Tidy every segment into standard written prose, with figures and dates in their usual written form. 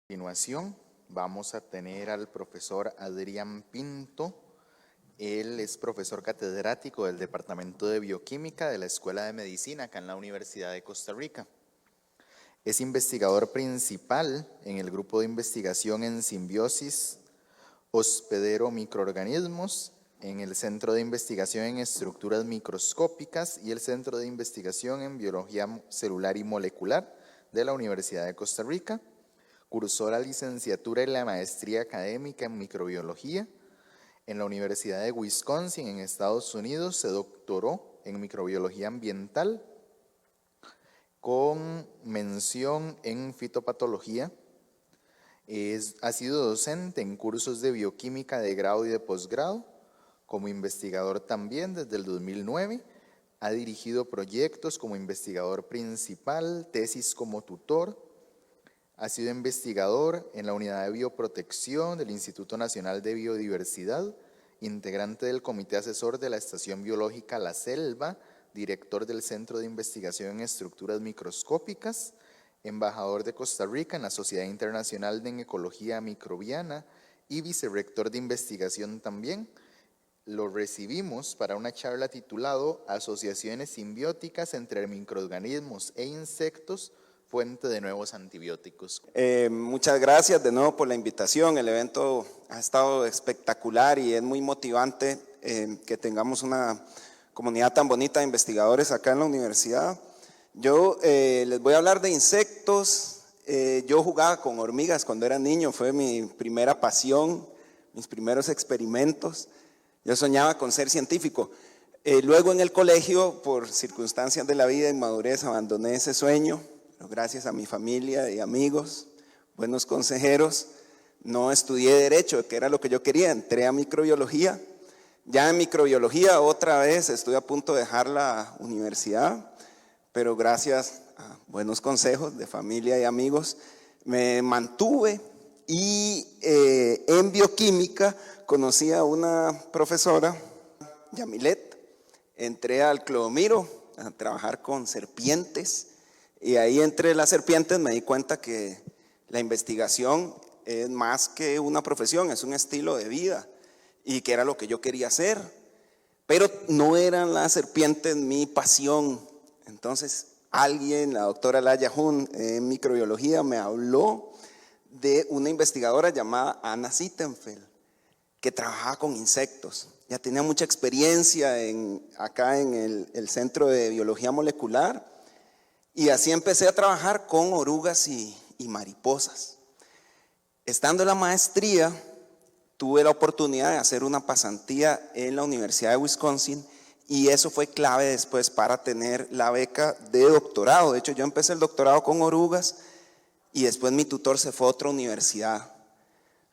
Continuación vamos a tener al profesor Adrián Pinto. Él es profesor catedrático del Departamento de Bioquímica de la Escuela de Medicina acá en la Universidad de Costa Rica. Es investigador principal en el grupo de investigación en simbiosis hospedero microorganismos, en el Centro de Investigación en Estructuras Microscópicas y el Centro de Investigación en Biología Celular y Molecular de la Universidad de Costa Rica. Cursó la licenciatura y la maestría académica en microbiología. En la Universidad de Wisconsin, en Estados Unidos, se doctoró en microbiología ambiental con mención en fitopatología. Ha sido docente en cursos de bioquímica de grado y de posgrado, como investigador también desde el 2009. Ha dirigido proyectos como investigador principal, tesis como tutor. Ha sido investigador en la Unidad de Bioprotección del Instituto Nacional de Biodiversidad, integrante del Comité Asesor de la Estación Biológica La Selva, director del Centro de Investigación en Estructuras Microscópicas, embajador de Costa Rica en la Sociedad Internacional de Ecología Microbiana y vicerrector de investigación también. Lo recibimos para una charla titulado Asociaciones simbióticas entre microorganismos e insectos, fuente de nuevos antibióticos. Muchas gracias de nuevo por la invitación. El evento ha estado espectacular y es muy motivante que tengamos una comunidad tan bonita de investigadores acá en la universidad. Yo les voy a hablar de insectos. Yo jugaba con hormigas cuando era niño, fue mi primera pasión, mis primeros experimentos. Yo soñaba con ser científico. Luego en el colegio, por circunstancias de la vida y madurez, abandoné ese sueño. Pero gracias a mi familia y amigos, buenos consejeros, no estudié Derecho, que era lo que yo quería, entré a microbiología. Ya en microbiología otra vez estoy a punto de dejar la universidad, pero gracias a buenos consejos de familia y amigos me mantuve y en bioquímica conocí a una profesora, Yamilet. Entré al Clodomiro a trabajar con serpientes. Y ahí entre las serpientes me di cuenta que la investigación es más que una profesión, es un estilo de vida y que era lo que yo quería hacer, pero no eran las serpientes mi pasión. Entonces alguien, la doctora Laya Hun en microbiología, me habló de una investigadora llamada Anna Sittenfeld que trabajaba con insectos. Ya tenía mucha experiencia acá en el Centro de Biología Molecular. Y así empecé a trabajar con orugas y mariposas. Estando en la maestría, tuve la oportunidad de hacer una pasantía en la Universidad de Wisconsin y eso fue clave después para tener la beca de doctorado. De hecho, yo empecé el doctorado con orugas y después mi tutor se fue a otra universidad.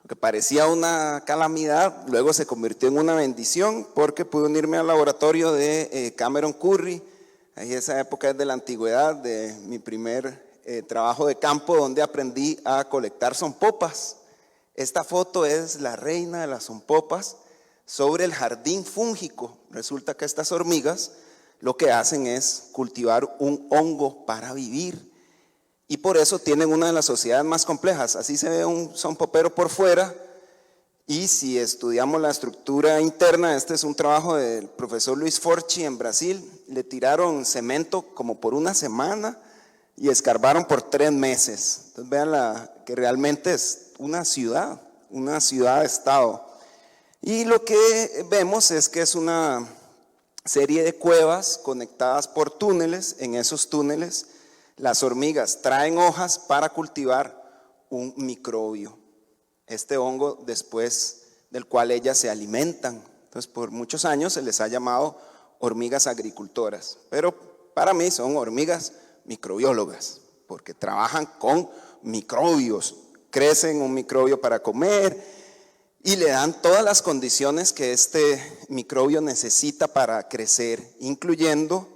Lo que parecía una calamidad, luego se convirtió en una bendición porque pude unirme al laboratorio de Cameron Curry. Ahí esa época es de la antigüedad, de mi primer trabajo de campo donde aprendí a colectar zompopas. Esta foto es la reina de las zompopas sobre el jardín fúngico. Resulta que estas hormigas lo que hacen es cultivar un hongo para vivir y por eso tienen una de las sociedades más complejas. Así se ve un zompopero por fuera. Y si estudiamos la estructura interna, este es un trabajo del profesor Luis Forchi en Brasil, le tiraron cemento como por una semana y escarbaron por 3 meses. Entonces vean que realmente es una ciudad-estado. Y lo que vemos es que es una serie de cuevas conectadas por túneles. En esos túneles las hormigas traen hojas para cultivar un microbio. Este hongo después del cual ellas se alimentan. Entonces por muchos años se les ha llamado hormigas agricultoras, pero para mí son hormigas microbiólogas, porque trabajan con microbios, crecen un microbio para comer y le dan todas las condiciones que este microbio necesita para crecer, incluyendo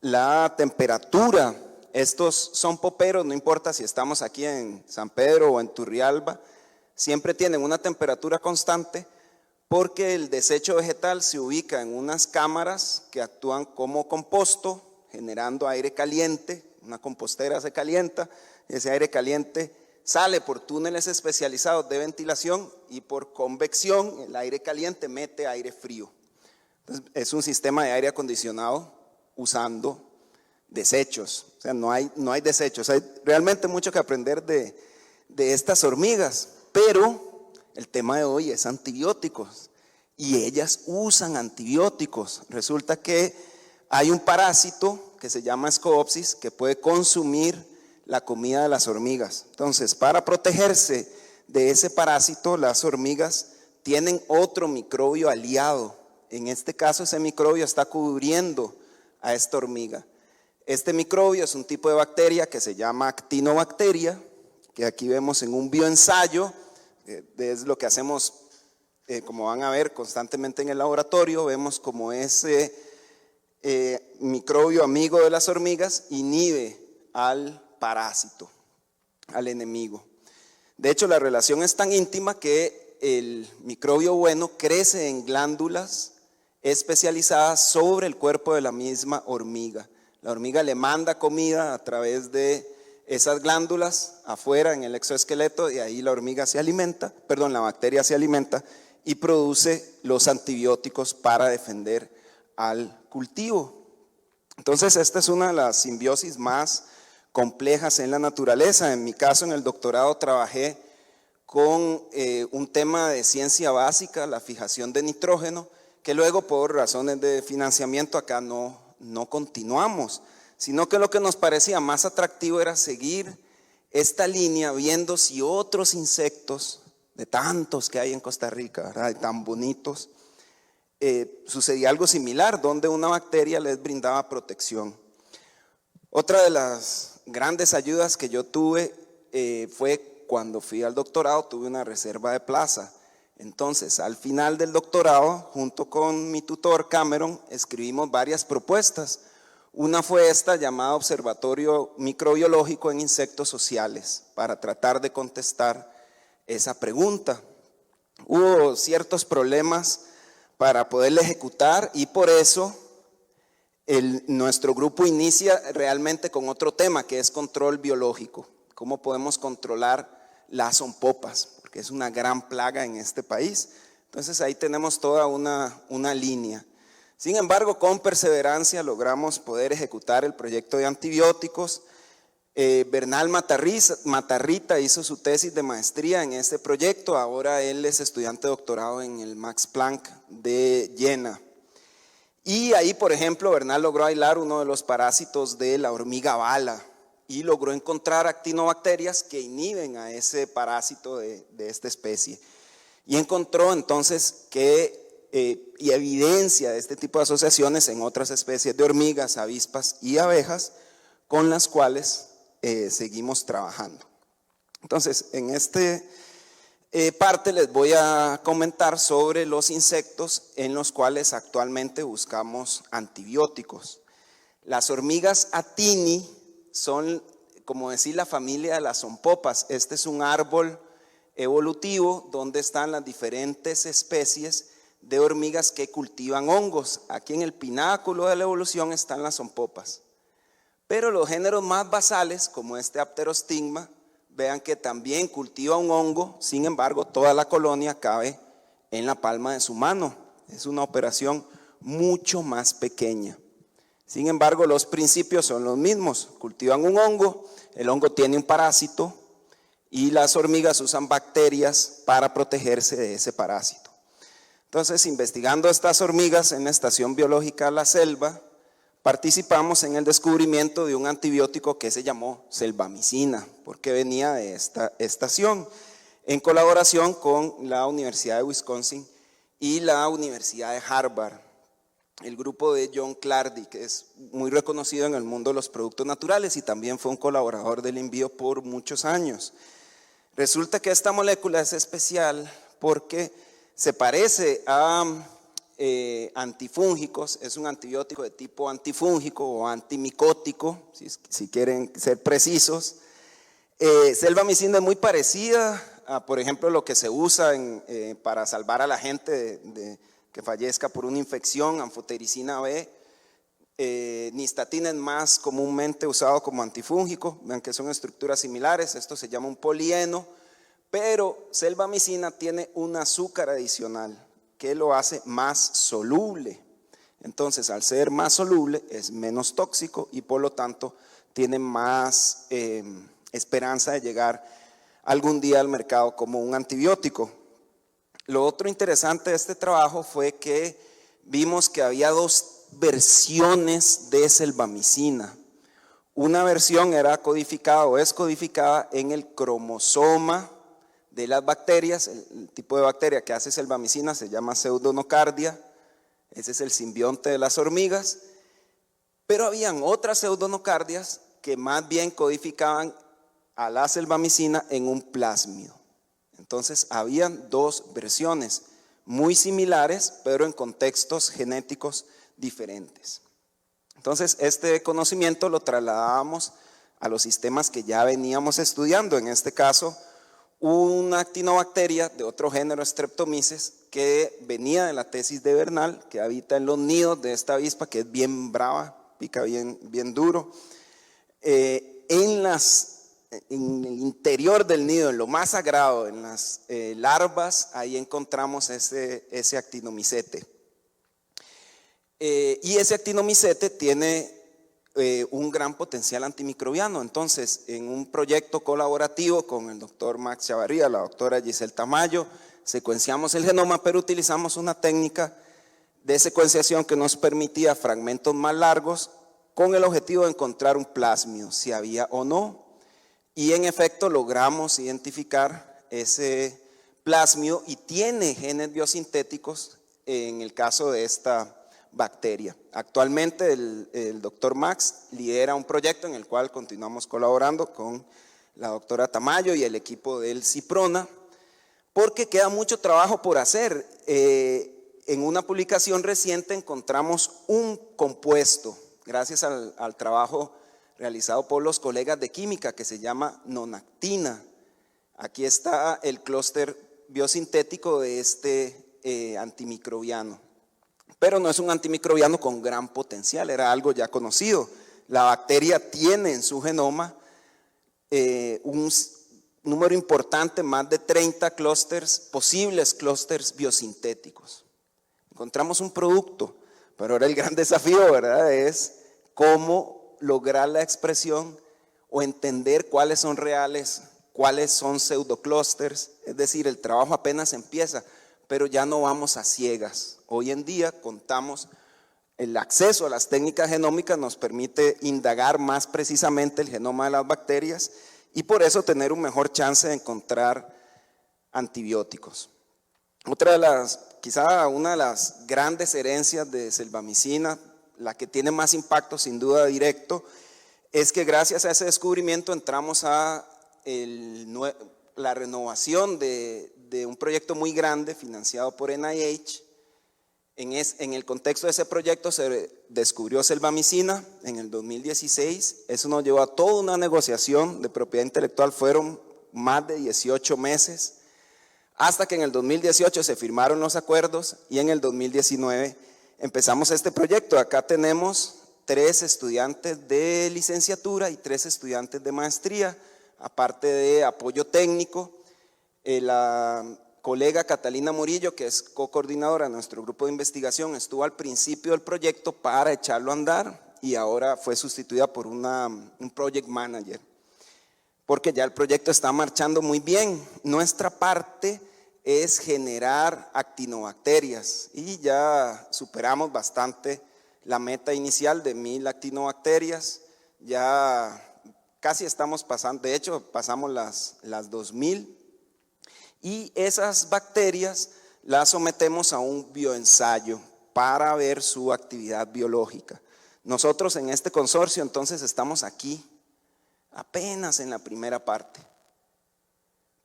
la temperatura. Estos zompoperos, no importa si estamos aquí en San Pedro o en Turrialba, siempre tienen una temperatura constante porque el desecho vegetal se ubica en unas cámaras que actúan como composto, generando aire caliente. Una compostera se calienta, ese aire caliente sale por túneles especializados de ventilación y por convección el aire caliente mete aire frío. Entonces, es un sistema de aire acondicionado usando desechos, o sea, no hay desechos. Hay realmente mucho que aprender de estas hormigas, pero el tema de hoy es antibióticos y ellas usan antibióticos. Resulta que hay un parásito que se llama Scoopsis que puede consumir la comida de las hormigas. Entonces, para protegerse de ese parásito, las hormigas tienen otro microbio aliado. En este caso, ese microbio está cubriendo a esta hormiga. Este microbio es un tipo de bacteria que se llama actinobacteria, que aquí vemos en un bioensayo, es lo que hacemos, como van a ver constantemente en el laboratorio, vemos como ese microbio amigo de las hormigas inhibe al parásito, al enemigo. De hecho, la relación es tan íntima que el microbio bueno crece en glándulas especializadas sobre el cuerpo de la misma hormiga. La hormiga le manda comida a través de esas glándulas afuera en el exoesqueleto y ahí la hormiga se alimenta, la bacteria se alimenta y produce los antibióticos para defender al cultivo. Entonces, esta es una de las simbiosis más complejas en la naturaleza. En mi caso, en el doctorado, trabajé con un tema de ciencia básica, la fijación de nitrógeno, que luego por razones de financiamiento acá no continuamos, sino que lo que nos parecía más atractivo era seguir esta línea viendo si otros insectos, de tantos que hay en Costa Rica, ¿verdad?, de tan bonitos, sucedía algo similar, donde una bacteria les brindaba protección. Otra de las grandes ayudas que yo tuve fue cuando fui al doctorado, tuve una reserva de plaza. Entonces, al final del doctorado, junto con mi tutor Cameron, escribimos varias propuestas. Una fue esta, llamada Observatorio Microbiológico en Insectos Sociales, para tratar de contestar esa pregunta. Hubo ciertos problemas para poderla ejecutar y por eso nuestro grupo inicia realmente con otro tema, que es control biológico. ¿Cómo podemos controlar las zompopas? Porque es una gran plaga en este país. Entonces ahí tenemos toda una línea. Sin embargo, con perseverancia logramos poder ejecutar el proyecto de antibióticos. Bernal Matarrita hizo su tesis de maestría en este proyecto. Ahora él es estudiante de doctorado en el Max Planck de Jena. Y ahí, por ejemplo, Bernal logró aislar uno de los parásitos de la hormiga bala y logró encontrar actinobacterias que inhiben a ese parásito de esta especie. Y encontró entonces y evidencia de este tipo de asociaciones en otras especies de hormigas, avispas y abejas con las cuales seguimos trabajando. Entonces, en esta parte les voy a comentar sobre los insectos en los cuales actualmente buscamos antibióticos. Las hormigas Atini son, como decir, la familia de las zompopas. Este es un árbol evolutivo donde están las diferentes especies de hormigas que cultivan hongos. Aquí en el pináculo de la evolución están las zompopas. Pero los géneros más basales, como este Apterostigma, vean que también cultiva un hongo, sin embargo, toda la colonia cabe en la palma de su mano. Es una operación mucho más pequeña. Sin embargo, los principios son los mismos. Cultivan un hongo, el hongo tiene un parásito y las hormigas usan bacterias para protegerse de ese parásito. Entonces, investigando estas hormigas en la Estación Biológica La Selva, participamos en el descubrimiento de un antibiótico que se llamó selvamicina, porque venía de esta estación, en colaboración con la Universidad de Wisconsin y la Universidad de Harvard. El grupo de John Clardy, que es muy reconocido en el mundo de los productos naturales y también fue un colaborador del INVIO por muchos años. Resulta que esta molécula es especial porque se parece a antifúngicos, es un antibiótico de tipo antifúngico o antimicótico, si quieren ser precisos. Selvamicina es muy parecida a, por ejemplo, lo que se usa para salvar a la gente que fallezca por una infección, anfotericina B. Nistatina es más comúnmente usado como antifúngico, vean que son estructuras similares, esto se llama un polieno, pero selvamicina tiene un azúcar adicional que lo hace más soluble. Entonces, al ser más soluble, es menos tóxico y por lo tanto tiene más esperanza de llegar algún día al mercado como un antibiótico. Lo otro interesante de este trabajo fue que vimos que había dos versiones de selvamicina. Una versión era codificada o es codificada en el cromosoma de las bacterias. El tipo de bacteria que hace selvamicina se llama Pseudonocardia. Ese es el simbionte de las hormigas. Pero habían otras pseudonocardias que más bien codificaban a la selvamicina en un plásmido. Entonces, habían dos versiones muy similares, pero en contextos genéticos diferentes. Entonces, este conocimiento lo trasladábamos a los sistemas que ya veníamos estudiando. En este caso, una actinobacteria de otro género, Streptomyces, que venía de la tesis de Bernal, que habita en los nidos de esta avispa, que es bien brava, pica bien duro. En el interior del nido, en lo más sagrado, en las larvas, ahí encontramos ese actinomicete. Y ese actinomicete tiene un gran potencial antimicrobiano. Entonces, en un proyecto colaborativo con el doctor Max Chavarría, la doctora Giselle Tamayo, secuenciamos el genoma, pero utilizamos una técnica de secuenciación que nos permitía fragmentos más largos con el objetivo de encontrar un plásmido, si había o no. Y en efecto logramos identificar ese plásmido y tiene genes biosintéticos en el caso de esta bacteria. Actualmente el doctor Max lidera un proyecto en el cual continuamos colaborando con la doctora Tamayo y el equipo del Ciprona, porque queda mucho trabajo por hacer. En una publicación reciente encontramos un compuesto, gracias al trabajo realizado por los colegas de química, que se llama nonactina. Aquí está el clúster biosintético de este antimicrobiano. Pero no es un antimicrobiano con gran potencial, era algo ya conocido. La bacteria tiene en su genoma un número importante, más de 30 posibles clústeres biosintéticos. Encontramos un producto, pero ahora el gran desafío, ¿verdad?, es cómo lograr la expresión o entender cuáles son reales, cuáles son pseudoclústeres. Es decir, el trabajo apenas empieza, pero ya no vamos a ciegas. Hoy en día contamos, el acceso a las técnicas genómicas nos permite indagar más precisamente el genoma de las bacterias y por eso tener un mejor chance de encontrar antibióticos. Quizá una de las grandes herencias de selvamicina, la que tiene más impacto sin duda directo, es que gracias a ese descubrimiento entramos a la renovación de un proyecto muy grande financiado por NIH. En el contexto de ese proyecto se descubrió selvamicina en el 2016. Eso nos llevó a toda una negociación de propiedad intelectual, fueron más de 18 meses, hasta que en el 2018 se firmaron los acuerdos y en el 2019 empezamos este proyecto. Acá tenemos 3 estudiantes de licenciatura y 3 estudiantes de maestría, aparte de apoyo técnico. La colega Catalina Murillo, que es co-coordinadora de nuestro grupo de investigación, estuvo al principio del proyecto para echarlo a andar y ahora fue sustituida por un project manager, porque ya el proyecto está marchando muy bien. Nuestra parte es generar actinobacterias y ya superamos bastante la meta inicial de 1000 actinobacterias, ya casi estamos pasando, de hecho pasamos las 2000, y esas bacterias las sometemos a un bioensayo para ver su actividad biológica. Nosotros en este consorcio entonces estamos aquí, apenas en la primera parte.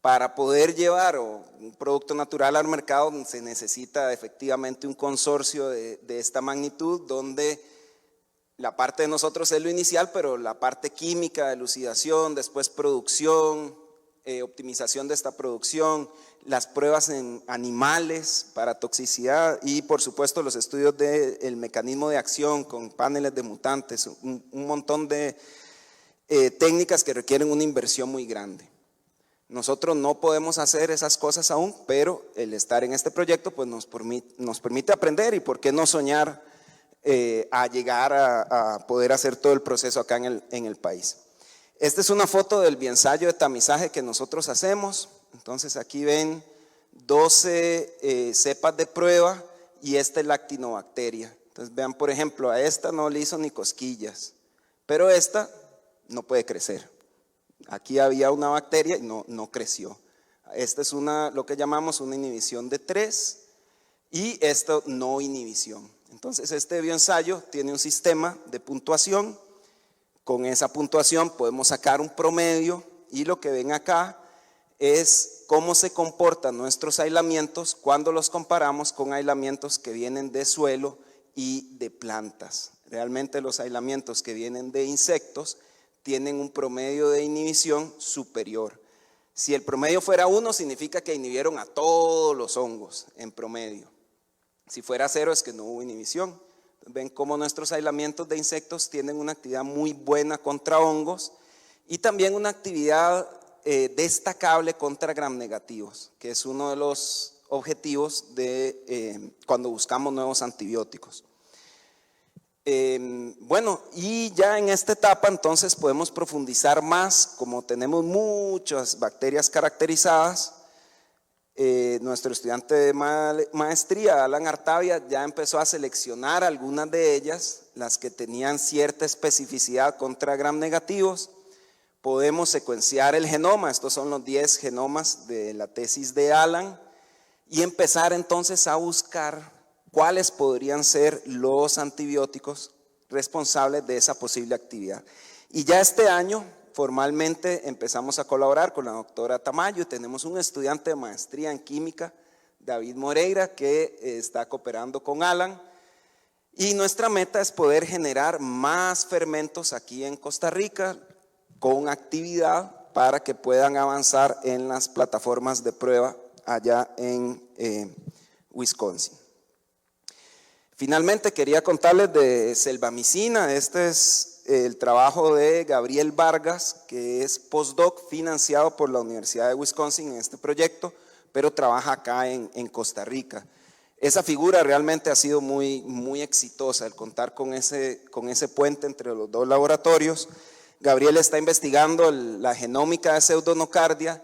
Para poder llevar un producto natural al mercado se necesita efectivamente un consorcio de esta magnitud, donde la parte de nosotros es lo inicial, pero la parte química, elucidación, después producción, optimización de esta producción, las pruebas en animales para toxicidad y por supuesto los estudios del mecanismo de acción con paneles de mutantes, un montón de técnicas que requieren una inversión muy grande. Nosotros no podemos hacer esas cosas aún, pero el estar en este proyecto pues nos permite aprender y por qué no soñar a llegar a poder hacer todo el proceso acá en el país. Esta es una foto del biensayo de tamizaje que nosotros hacemos. Entonces aquí ven 12 cepas de prueba y esta es la actinobacteria. Entonces vean, por ejemplo, a esta no le hizo ni cosquillas, pero esta no puede crecer. Aquí había una bacteria y no creció. Esta es lo que llamamos una inhibición de 3 y esto no inhibición. Entonces este bioensayo tiene un sistema de puntuación. Con esa puntuación podemos sacar un promedio y lo que ven acá es cómo se comportan nuestros aislamientos cuando los comparamos con aislamientos que vienen de suelo y de plantas. Realmente los aislamientos que vienen de insectos tienen un promedio de inhibición superior. Si el promedio fuera 1, significa que inhibieron a todos los hongos en promedio. Si fuera 0, es que no hubo inhibición. Ven cómo nuestros aislamientos de insectos tienen una actividad muy buena contra hongos y también una actividad destacable contra gram negativos, que es uno de los objetivos de cuando buscamos nuevos antibióticos. Bueno, y ya en esta etapa entonces podemos profundizar más, como tenemos muchas bacterias caracterizadas. Nuestro estudiante de maestría, Alan Artavia, ya empezó a seleccionar algunas de ellas, las que tenían cierta especificidad contra gram negativos. Podemos secuenciar el genoma, estos son los 10 genomas de la tesis de Alan, y empezar entonces a buscar cuáles podrían ser los antibióticos responsables de esa posible actividad. Y ya este año formalmente empezamos a colaborar con la doctora Tamayo y tenemos un estudiante de maestría en química, David Moreira, que está cooperando con Alan. Y nuestra meta es poder generar más fermentos aquí en Costa Rica con actividad para que puedan avanzar en las plataformas de prueba allá en Wisconsin. Finalmente quería contarles de selvamicina. Este es el trabajo de Gabriel Vargas, que es postdoc financiado por la Universidad de Wisconsin en este proyecto, pero trabaja acá en Costa Rica. Esa figura realmente ha sido muy exitosa, el contar con ese puente entre los dos laboratorios. Gabriel está investigando la genómica de pseudonocardia.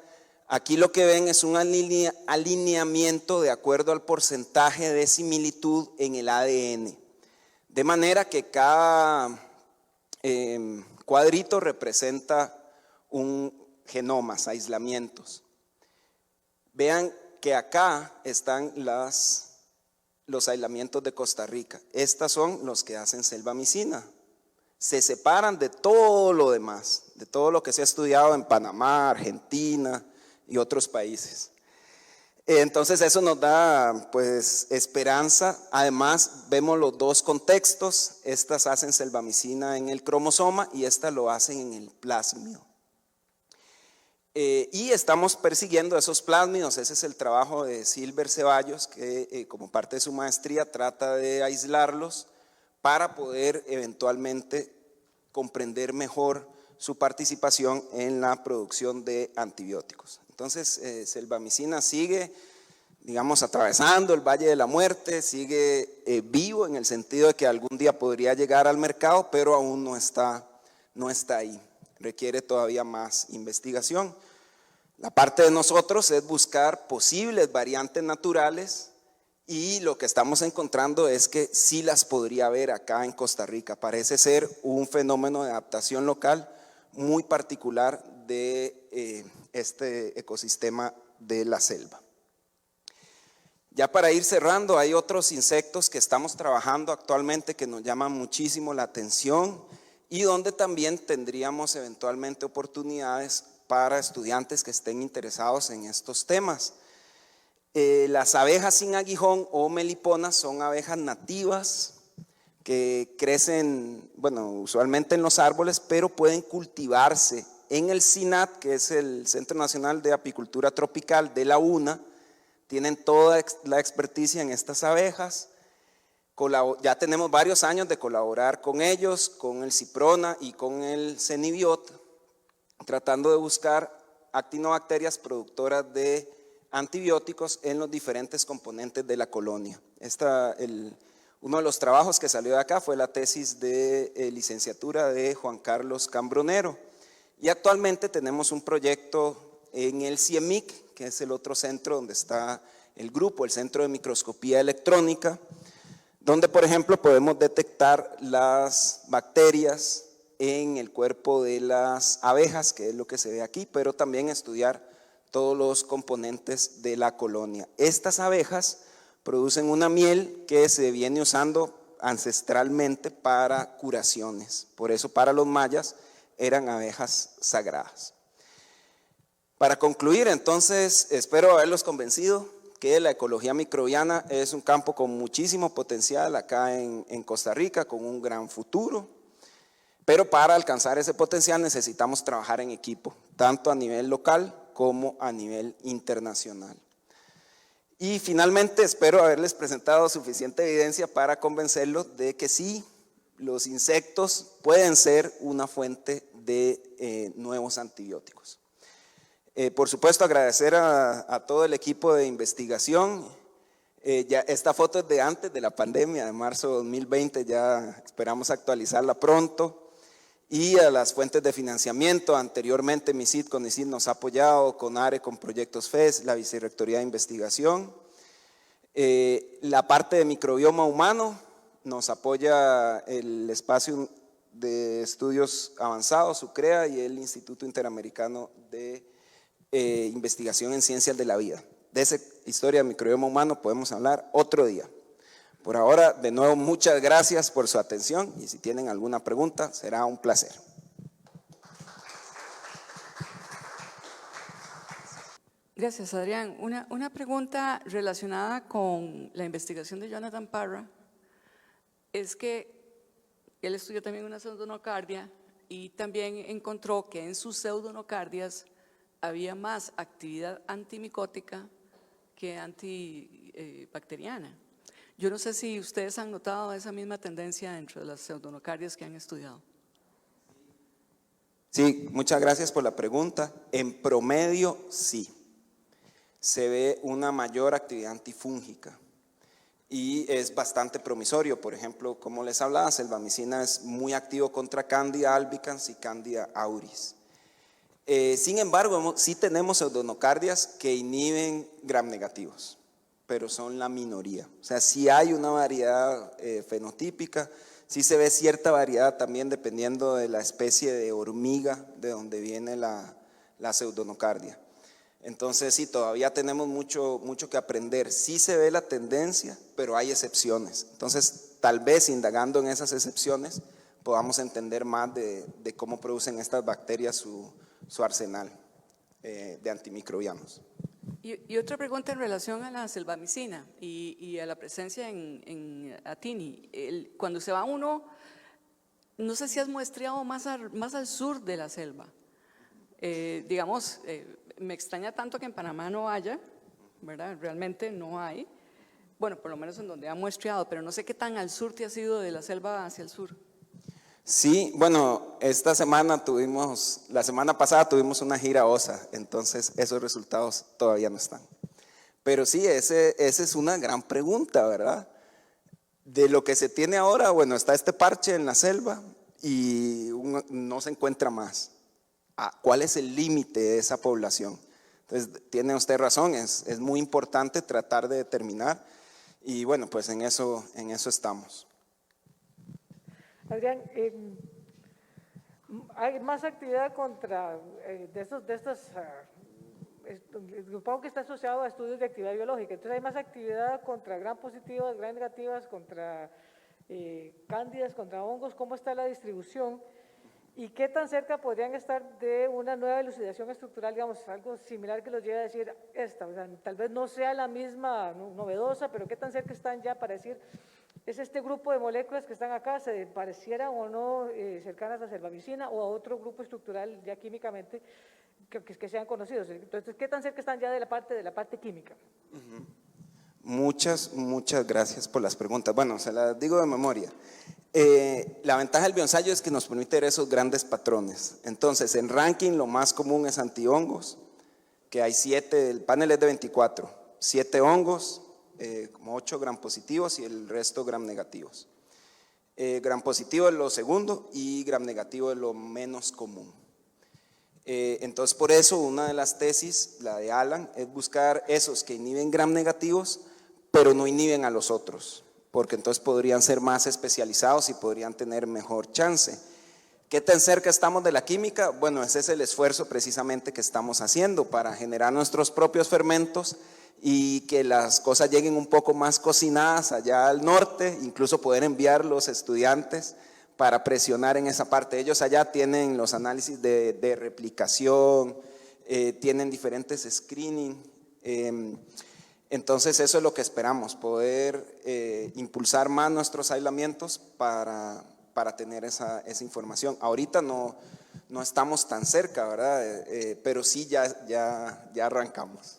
Aquí lo que ven es un alineamiento de acuerdo al porcentaje de similitud en el ADN. De manera que cada cuadrito representa un genomas, aislamientos. Vean que acá están los aislamientos de Costa Rica. Estos son los que hacen selvamicina. Se separan de todo lo demás, de todo lo que se ha estudiado en Panamá, Argentina y otros países. Entonces eso nos da pues esperanza. Además vemos los dos contextos. Estas hacen selvamicina en el cromosoma y estas lo hacen en el plásmido. Y estamos persiguiendo esos plásmidos. Ese es el trabajo de Silver Ceballos, que como parte de su maestría trata de aislarlos para poder eventualmente comprender mejor su participación en la producción de antibióticos. Entonces, selvamicina sigue, digamos, atravesando el Valle de la Muerte, sigue vivo en el sentido de que algún día podría llegar al mercado, pero aún no está ahí. Requiere todavía más investigación. La parte de nosotros es buscar posibles variantes naturales y lo que estamos encontrando es que sí las podría haber acá en Costa Rica. Parece ser un fenómeno de adaptación local muy particular de este ecosistema de la selva. Ya para ir cerrando, hay otros insectos que estamos trabajando actualmente que nos llaman muchísimo la atención y donde también tendríamos eventualmente oportunidades para estudiantes que estén interesados en estos temas. Las abejas sin aguijón o meliponas son abejas nativas que crecen, bueno, usualmente en los árboles, pero pueden cultivarse en el CINAT, que es el Centro Nacional de Apicultura Tropical de la UNA, tienen toda la experticia en estas abejas. Ya tenemos varios años de colaborar con ellos, con el Ciprona y con el Cenibiot, tratando de buscar actinobacterias productoras de antibióticos en los diferentes componentes de la colonia. Uno de los trabajos que salió de acá fue la tesis de licenciatura de Juan Carlos Cambronero. Y actualmente tenemos un proyecto en el CIEMIC, que es el otro centro donde está el grupo, el Centro de Microscopía Electrónica, donde, por ejemplo, podemos detectar las bacterias en el cuerpo de las abejas, que es lo que se ve aquí, pero también estudiar todos los componentes de la colonia. Estas abejas producen una miel que se viene usando ancestralmente para curaciones. Por eso, para los mayas, eran abejas sagradas. Para concluir, entonces, espero haberlos convencido que la ecología microbiana es un campo con muchísimo potencial acá en Costa Rica, con un gran futuro, pero para alcanzar ese potencial necesitamos trabajar en equipo, tanto a nivel local como a nivel internacional. Y finalmente espero haberles presentado suficiente evidencia para convencerlos de que sí, los insectos pueden ser una fuente de nuevos antibióticos. Por supuesto, agradecer a todo el equipo de investigación. Esta foto es de antes de la pandemia, de marzo de 2020, ya esperamos actualizarla pronto. Y a las fuentes de financiamiento, anteriormente MISID, CONICIT nos ha apoyado, CONARE con proyectos FES, la Vicerrectoría de Investigación. La parte de microbioma humano nos apoya el Espacio de Estudios Avanzados, UCREA, y el Instituto Interamericano de Investigación en Ciencias de la Vida. De esa historia del microbioma humano podemos hablar otro día. Por ahora, de nuevo, muchas gracias por su atención y si tienen alguna pregunta, será un placer. Gracias, Adrián. Una pregunta relacionada con la investigación de Jonathan Parra es que él estudió también una pseudonocardia y también encontró que en sus pseudonocardias había más actividad antimicótica que antibacteriana. Yo no sé si ustedes han notado esa misma tendencia dentro de las pseudonocardias que han estudiado. Sí, muchas gracias por la pregunta. En promedio, sí. Se ve una mayor actividad antifúngica y es bastante promisorio. Por ejemplo, como les hablaba, selvamicina es muy activo contra Candida albicans y Candida auris. Sin embargo, sí tenemos pseudonocardias que inhiben gram negativos, pero son la minoría. O sea, sí hay una variedad fenotípica, sí se ve cierta variedad también dependiendo de la especie de hormiga de donde viene la pseudonocardia. Entonces sí, todavía tenemos mucho que aprender. Sí se ve la tendencia, pero hay excepciones. Entonces, tal vez indagando en esas excepciones, podamos entender más de cómo producen estas bacterias su arsenal de antimicrobianos. Y otra pregunta en relación a la selvamicina y a la presencia en Atini. Cuando se va uno, no sé si has muestreado más al sur de la selva. Digamos, me extraña tanto que en Panamá no haya, ¿verdad? Realmente no hay. Bueno, por lo menos en donde ha muestreado, pero no sé qué tan al sur te has ido de la selva hacia el sur. Sí, bueno, la semana pasada tuvimos una gira OSA, entonces esos resultados todavía no están. Pero sí, esa es una gran pregunta, ¿verdad? De lo que se tiene ahora, bueno, está este parche en la selva y no se encuentra más. ¿Cuál es el límite de esa población? Entonces, tiene usted razón, es muy importante tratar de determinar y bueno, pues en eso estamos. Adrián, hay más actividad supongo que está asociado a estudios de actividad biológica, entonces hay más actividad contra gram positivas, gram negativas, contra cándidas, contra hongos. ¿Cómo está la distribución? ¿Y qué tan cerca podrían estar de una nueva elucidación estructural, digamos, algo similar que los lleve a decir esta? O sea, tal vez no sea la misma novedosa, pero qué tan cerca están ya para decir ¿Es este grupo de moléculas que están acá, se parecieran o no cercanas a cervamicina o a otro grupo estructural ya químicamente que sean conocidos? Entonces, ¿qué tan cerca están ya de la parte química? Muchas gracias por las preguntas. Bueno, se las digo de memoria. La ventaja del bioensayo es que nos permite ver esos grandes patrones. Entonces, en ranking lo más común es antihongos, que hay 7, el panel es de 24, 7 hongos, como 8 gram positivos y el resto gram negativos. Gram positivo es lo segundo y gram negativo es lo menos común. Entonces, por eso una de las tesis, la de Alan, es buscar esos que inhiben gram negativos, pero no inhiben a los otros, porque entonces podrían ser más especializados y podrían tener mejor chance. ¿Qué tan cerca estamos de la química? Bueno, ese es el esfuerzo precisamente que estamos haciendo para generar nuestros propios fermentos y que las cosas lleguen un poco más cocinadas allá al norte, incluso poder enviar los estudiantes para presionar en esa parte. Ellos allá tienen los análisis de replicación, tienen diferentes screening, entonces eso es lo que esperamos, poder impulsar más nuestros aislamientos para tener esa información. Ahorita no estamos tan cerca, ¿verdad? Pero sí ya arrancamos.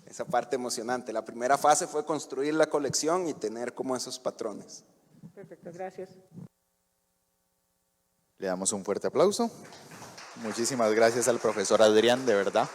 Esa parte emocionante. La primera fase fue construir la colección y tener como esos patrones. Perfecto, gracias. Le damos un fuerte aplauso. Muchísimas gracias al profesor Adrián, de verdad.